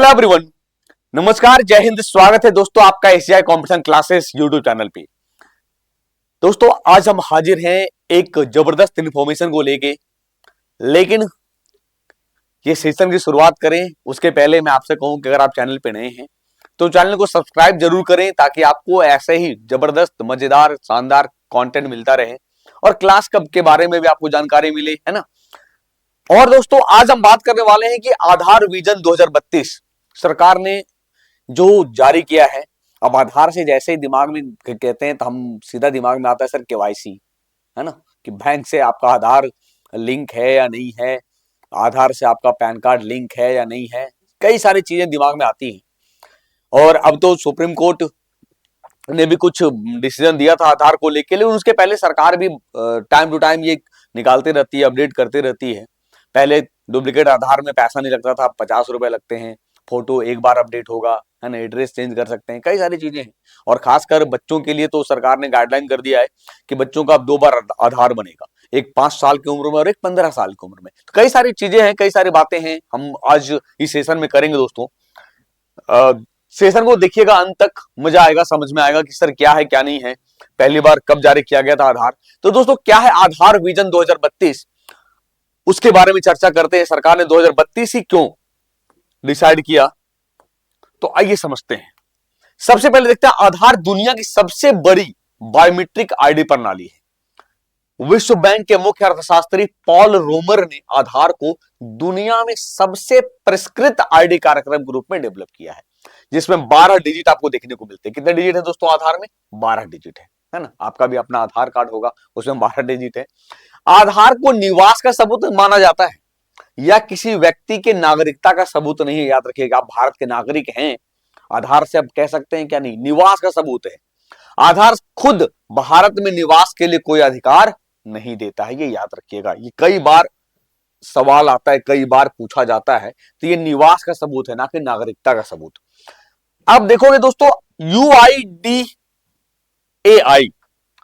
Hello everyone, नमस्कार, जय हिंद। स्वागत है दोस्तों आपका एशियाई कंपटीशन क्लासेस यूट्यूब चैनल पे। दोस्तों आज हम हाजिर हैं एक जबरदस्त इंफॉर्मेशन को लेके, लेकिन ये सेशन की शुरुआत करें उसके पहले मैं आपसे कहूं कि अगर आप चैनल पे नए हैं तो चैनल को सब्सक्राइब जरूर करें ताकि आपको ऐसे ही जबरदस्त मजेदार शानदार कंटेंट मिलता रहे और क्लास कब के बारे में भी आपको जानकारी मिले, है ना। और दोस्तों आज हम बात करने वाले हैं कि आधार विजन 2032 सरकार ने जो जारी किया है। अब आधार से जैसे ही दिमाग में कहते हैं तो हम सीधा दिमाग में आता है सर केवाईसी, है ना, कि बैंक से आपका आधार लिंक है या नहीं है, आधार से आपका पैन कार्ड लिंक है या नहीं है, कई सारी चीजें दिमाग में आती हैं। और अब तो सुप्रीम कोर्ट ने भी कुछ डिसीजन दिया था आधार को लेके, लेकिन उसके पहले सरकार भी टाइम टू टाइम ये निकालती रहती है, अपडेट करती रहती है। पहले डुप्लीकेट आधार में पैसा नहीं लगता था, 50 रुपए लगते हैं। फोटो एक बार अपडेट होगा, है ना, एड्रेस चेंज कर सकते हैं, कई सारी चीजें हैं। और खासकर बच्चों के लिए तो सरकार ने गाइडलाइन कर दिया है कि बच्चों का अब 2 बार आधार बनेगा, एक 5 साल की उम्र में और एक 15 साल की उम्र में। तो कई सारी चीजें हैं, कई सारी बातें हैं, हम आज इस सेशन में करेंगे दोस्तों। सेशन को देखिएगा अंत तक, मजा आएगा, समझ में आएगा कि सर क्या है क्या नहीं है, पहली बार कब जारी किया गया था आधार। तो दोस्तों क्या है आधार विजन 2032, उसके बारे में चर्चा करते हैं। सरकार ने 2032 ही क्यों डिसाइड किया, तो आइए समझते हैं। सबसे पहले देखते हैं, आधार दुनिया की सबसे बड़ी बायोमेट्रिक आईडी प्रणाली है। विश्व बैंक के मुख्य अर्थशास्त्री पॉल रोमर ने आधार को दुनिया में सबसे परिष्कृत आईडी कार्यक्रम के रूप में डेवलप किया है, जिसमें 12 डिजिट आपको देखने को मिलते हैं। कितने डिजिट है दोस्तों आधार में? 12 डिजिट है ना। आपका भी अपना आधार कार्ड होगा, उसमें 12 डिजिट है। आधार को निवास का सबूत माना जाता है या किसी व्यक्ति के नागरिकता का सबूत नहीं है। याद रखिएगा, आप भारत के नागरिक हैं, आधार से आप कह सकते हैं क्या? नहीं, निवास का सबूत है। आधार खुद भारत में निवास के लिए कोई अधिकार नहीं देता है, ये याद रखिएगा। ये कई बार सवाल आता है, कई बार पूछा जाता है, तो ये निवास का सबूत है, ना कि नागरिकता का सबूत। अब देखोगे दोस्तों, यूआईडीएआई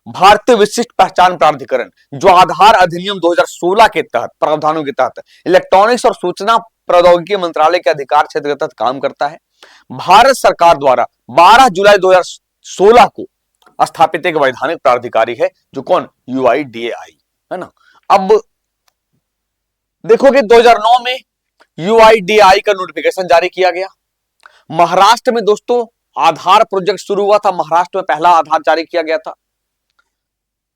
भारतीय विशिष्ट पहचान प्राधिकरण, जो आधार अधिनियम 2016 के तहत प्रावधानों के तहत इलेक्ट्रॉनिक्स और सूचना प्रौद्योगिकी मंत्रालय के अधिकार क्षेत्र के तहत काम करता है। भारत सरकार द्वारा 12 जुलाई 2016 को स्थापित एक वैधानिक प्राधिकारी है, जो कौन? यूआईडीएआई, है ना। अब देखोगे 2009 में यूआईडीएआई का नोटिफिकेशन जारी किया गया। महाराष्ट्र में दोस्तों आधार प्रोजेक्ट शुरू हुआ था, महाराष्ट्र में पहला आधार जारी किया गया था।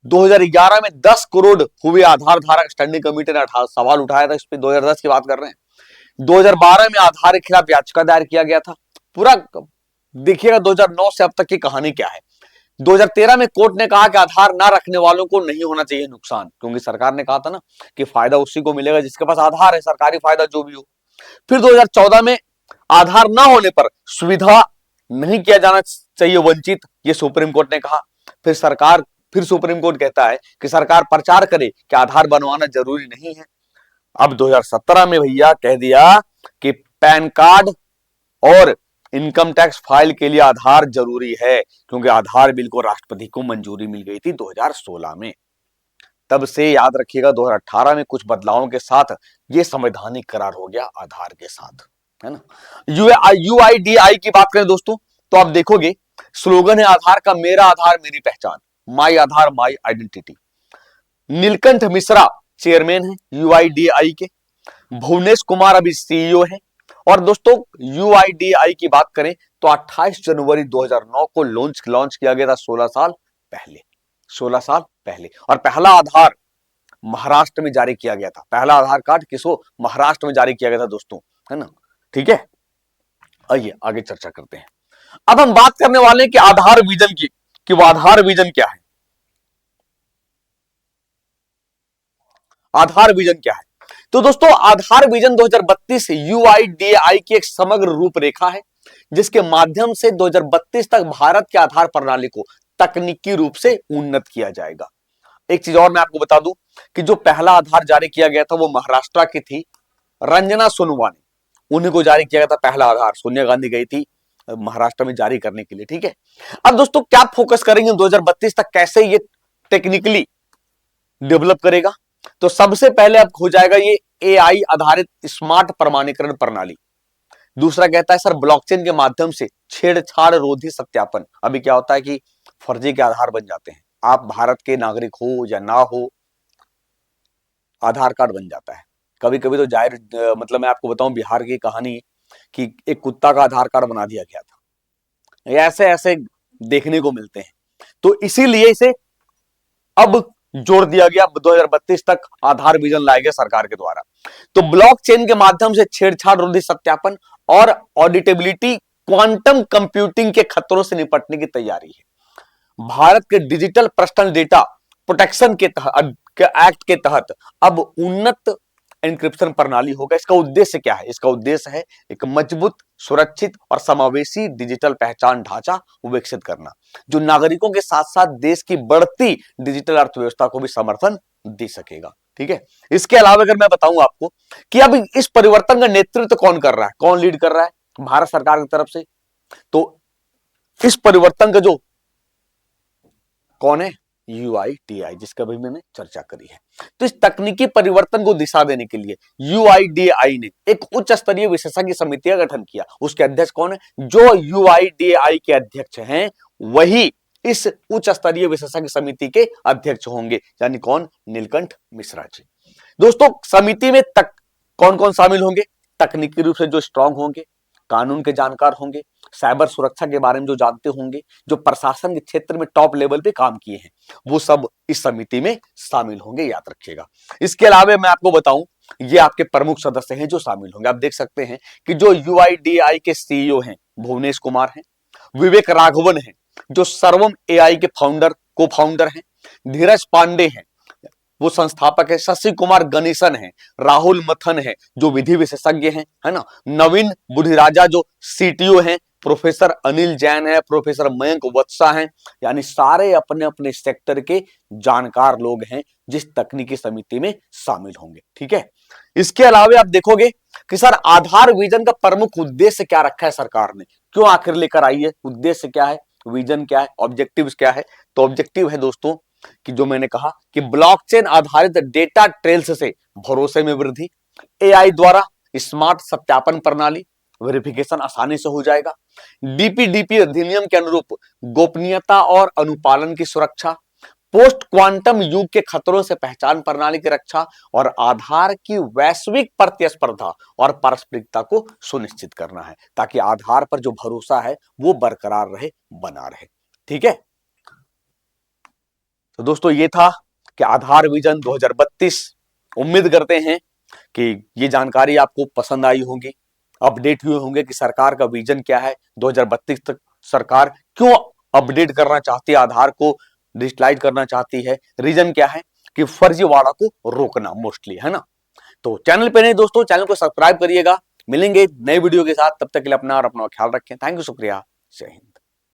2011 में 10 करोड़ हुए आधार धारक स्टैंडिंग कमेटी ने सवाल उठाया था इस पे, 2010 की बात कर रहे हैं। 2012 में आधार के खिलाफ याचिका दायर किया गया था। पूरा देखिएगा 2009 से अब तक की कहानी क्या है। 2013 में कोर्ट ने कहा कि आधार ना रखने वालों को नहीं होना चाहिए नुकसान, क्योंकि सरकार ने कहा था ना कि फायदा उसी को मिलेगा जिसके पास आधार है, सरकारी फायदा जो भी हो। फिर 2014 में आधार ना होने पर सुविधा नहीं किया जाना चाहिए वंचित, ये सुप्रीम कोर्ट ने कहा। फिर सुप्रीम कोर्ट कहता है कि सरकार प्रचार करे कि आधार बनवाना जरूरी नहीं है। अब 2017 में भैया कह दिया कि पैन कार्ड और इनकम टैक्स फाइल के लिए आधार जरूरी है, क्योंकि आधार बिल को राष्ट्रपति को मंजूरी मिल गई थी 2016 में। तब से याद रखिएगा 2018 में कुछ बदलावों के साथ यह संवैधानिक करार हो गया आधार के साथ, है ना। यूआईडीआई की बात करें दोस्तों, तो आप देखोगे स्लोगन है आधार का, मेरा आधार मेरी पहचान, my Aadhaar my identity. Neelkanth Mishra chairman है यूआईडीआई के, भुवनेश कुमार अभी सीईओ है। और दोस्तों यूआईडीआई की बात करें तो 28 जनवरी 2009 को लॉन्च किया गया था, 16 साल पहले। और पहला आधार महाराष्ट्र में जारी किया गया था। पहला आधार कार्ड किसको? महाराष्ट्र में जारी किया गया था दोस्तों, है ना। ठीक है, आइए आगे चर्चा करते हैं। अब हम बात करने वाले हैं कि आधार विजन की, कि वो आधार विजन क्या है। आधार विजन क्या है? तो दोस्तों आधार विजन 2032 यूआईडीएआई की एक समग्र रूपरेखा है, जिसके माध्यम से 2032 तक भारत के आधार प्रणाली को तकनीकी रूप से उन्नत किया जाएगा। एक चीज और मैं आपको बता दूं कि जो पहला आधार जारी किया गया था वो महाराष्ट्र की थी, रंजना सोनवानी, उन्हीं को जारी किया गया था पहला आधार। सोनिया गांधी गई थी महाराष्ट्र में जारी करने के लिए, ठीक है। अब दोस्तों क्या फोकस करेंगे 2032 तक, कैसे ये टेक्निकली डेवलप करेगा? तो सबसे पहले अब हो जाएगा ये एआई आधारित स्मार्ट प्रमाणीकरण प्रणाली, दूसरा कहता है सर ब्लॉकचेन के माध्यम से छेड़छाड़ रोधी सत्यापन। अभी क्या होता है कि फर्जी के आधार बन जाते हैं, आप भारत के नागरिक हो या ना हो, आधार कार्ड बन जाता है। कभी कभी तो जाहिर मतलब मैं आपको बताऊं बिहार की कहानी कि एक कुत्ता का आधार कार्ड बना दिया गया था। ये ऐसे ऐसे देखने को मिलते हैं, तो इसीलिए इसे अब जोड़ दिया गया, 2032 तक आधार विजन लाए गए सरकार के द्वारा। तो ब्लॉकचेन के माध्यम से छेड़छाड़ रोधी सत्यापन और ऑडिटेबिलिटी, क्वांटम कंप्यूटिंग के खतरों से निपटने की तैयारी है। भारत के डिजिटल पर्सनल डेटा प्रोटेक्शन के तहत एक्ट के तहत अब उन्नत एन्क्रिप्शन प्रणाली होगा। इसका उद्देश्य क्या है? इसका उद्देश्य है एक मजबूत, सुरक्षित और समावेशी डिजिटल पहचान ढांचा विकसित करना, जो नागरिकों के साथ साथ देश की बढ़ती डिजिटल अर्थव्यवस्था को भी समर्थन दे सकेगा। ठीक है, इसके अलावा अगर मैं बताऊं आपको कि अब इस परिवर्तन का नेतृत्व कौन कर रहा है, कौन लीड कर रहा है भारत सरकार की तरफ से, तो इस परिवर्तन का जो कौन है, UIDAI, जिसका भी मैंने चर्चा करी है। तो इस तकनीकी परिवर्तन को दिशा देने के लिए UIDAI ने एक उच्च स्तरीय विशेषज्ञ समिति का गठन किया। उसके अध्यक्ष कौन है? जो UIDAI के अध्यक्ष हैं वही इस उच्च स्तरीय विशेषज्ञ समिति के अध्यक्ष होंगे, यानी कौन? नीलकंठ मिश्रा जी। दोस्तों, समिति में कौन कौन शामिल होंगे? तकनीकी रूप से जो स्ट्रांग होंगे, कानून के जानकार होंगे, साइबर सुरक्षा के बारे में जो जानते होंगे, जो प्रशासन के क्षेत्र में टॉप लेवल पे काम किए हैं, वो सब इस समिति में शामिल होंगे, याद रखिएगा। इसके अलावा मैं आपको बताऊं, ये आपके प्रमुख सदस्य हैं जो शामिल होंगे। आप देख सकते हैं कि जो UIDAI के CEO हैं भुवनेश कुमार हैं, विवेक राघवन हैं जो सर्वम AI के को फाउंडर हैं, धीरज पांडे हैं वो संस्थापक है, शशि कुमार गणेशन है, राहुल मथन है जो विधि विशेषज्ञ हैं, है ना, नवीन बुधिराजा जो CTO हैं, प्रोफेसर अनिल जैन है, प्रोफेसर मयंक वत्सा हैं, यानी सारे अपने अपने सेक्टर के जानकार लोग हैं जिस तकनीकी समिति में शामिल होंगे। ठीक है, इसके अलावा आप देखोगे कि सर आधार विजन का प्रमुख उद्देश्य क्या रखा है सरकार ने, क्यों आखिर लेकर आई है, उद्देश्य क्या है, विजन क्या है, ऑब्जेक्टिव्स क्या है? तो ऑब्जेक्टिव है दोस्तों कि जो मैंने कहा कि ब्लॉकचेन आधारित डेटा ट्रेल्स से भरोसे में वृद्धि, AI द्वारा स्मार्ट सत्यापन प्रणाली, वेरिफिकेशन आसानी से हो जाएगा, DPDP अधिनियम के अनुरूप गोपनीयता और अनुपालन की सुरक्षा, पोस्ट क्वांटम युग के खतरों से पहचान प्रणाली की रक्षा और आधार की वैश्विक प्रतिस्पर्धा और पारस्परिकता को सुनिश्चित करना है, ताकि आधार पर जो भरोसा है वो बरकरार रहे, बना रहे। ठीक है, तो दोस्तों ये था कि आधार विजन 2032। उम्मीद करते हैं कि ये जानकारी आपको पसंद आई होगी, अपडेट हुए होंगे कि सरकार का विजन क्या है, 2032 तक सरकार क्यों अपडेट करना चाहती है, आधार को डिजिटलाइज करना चाहती है, रीजन क्या है कि फर्जीवाड़ा को रोकना मोस्टली, है ना। तो चैनल पे नहीं दोस्तों, चैनल को सब्सक्राइब करिएगा। मिलेंगे नए वीडियो के साथ, तब तक के लिए अपना और अपना ख्याल रखें। थैंक यू, शुक्रिया, जय हिंद।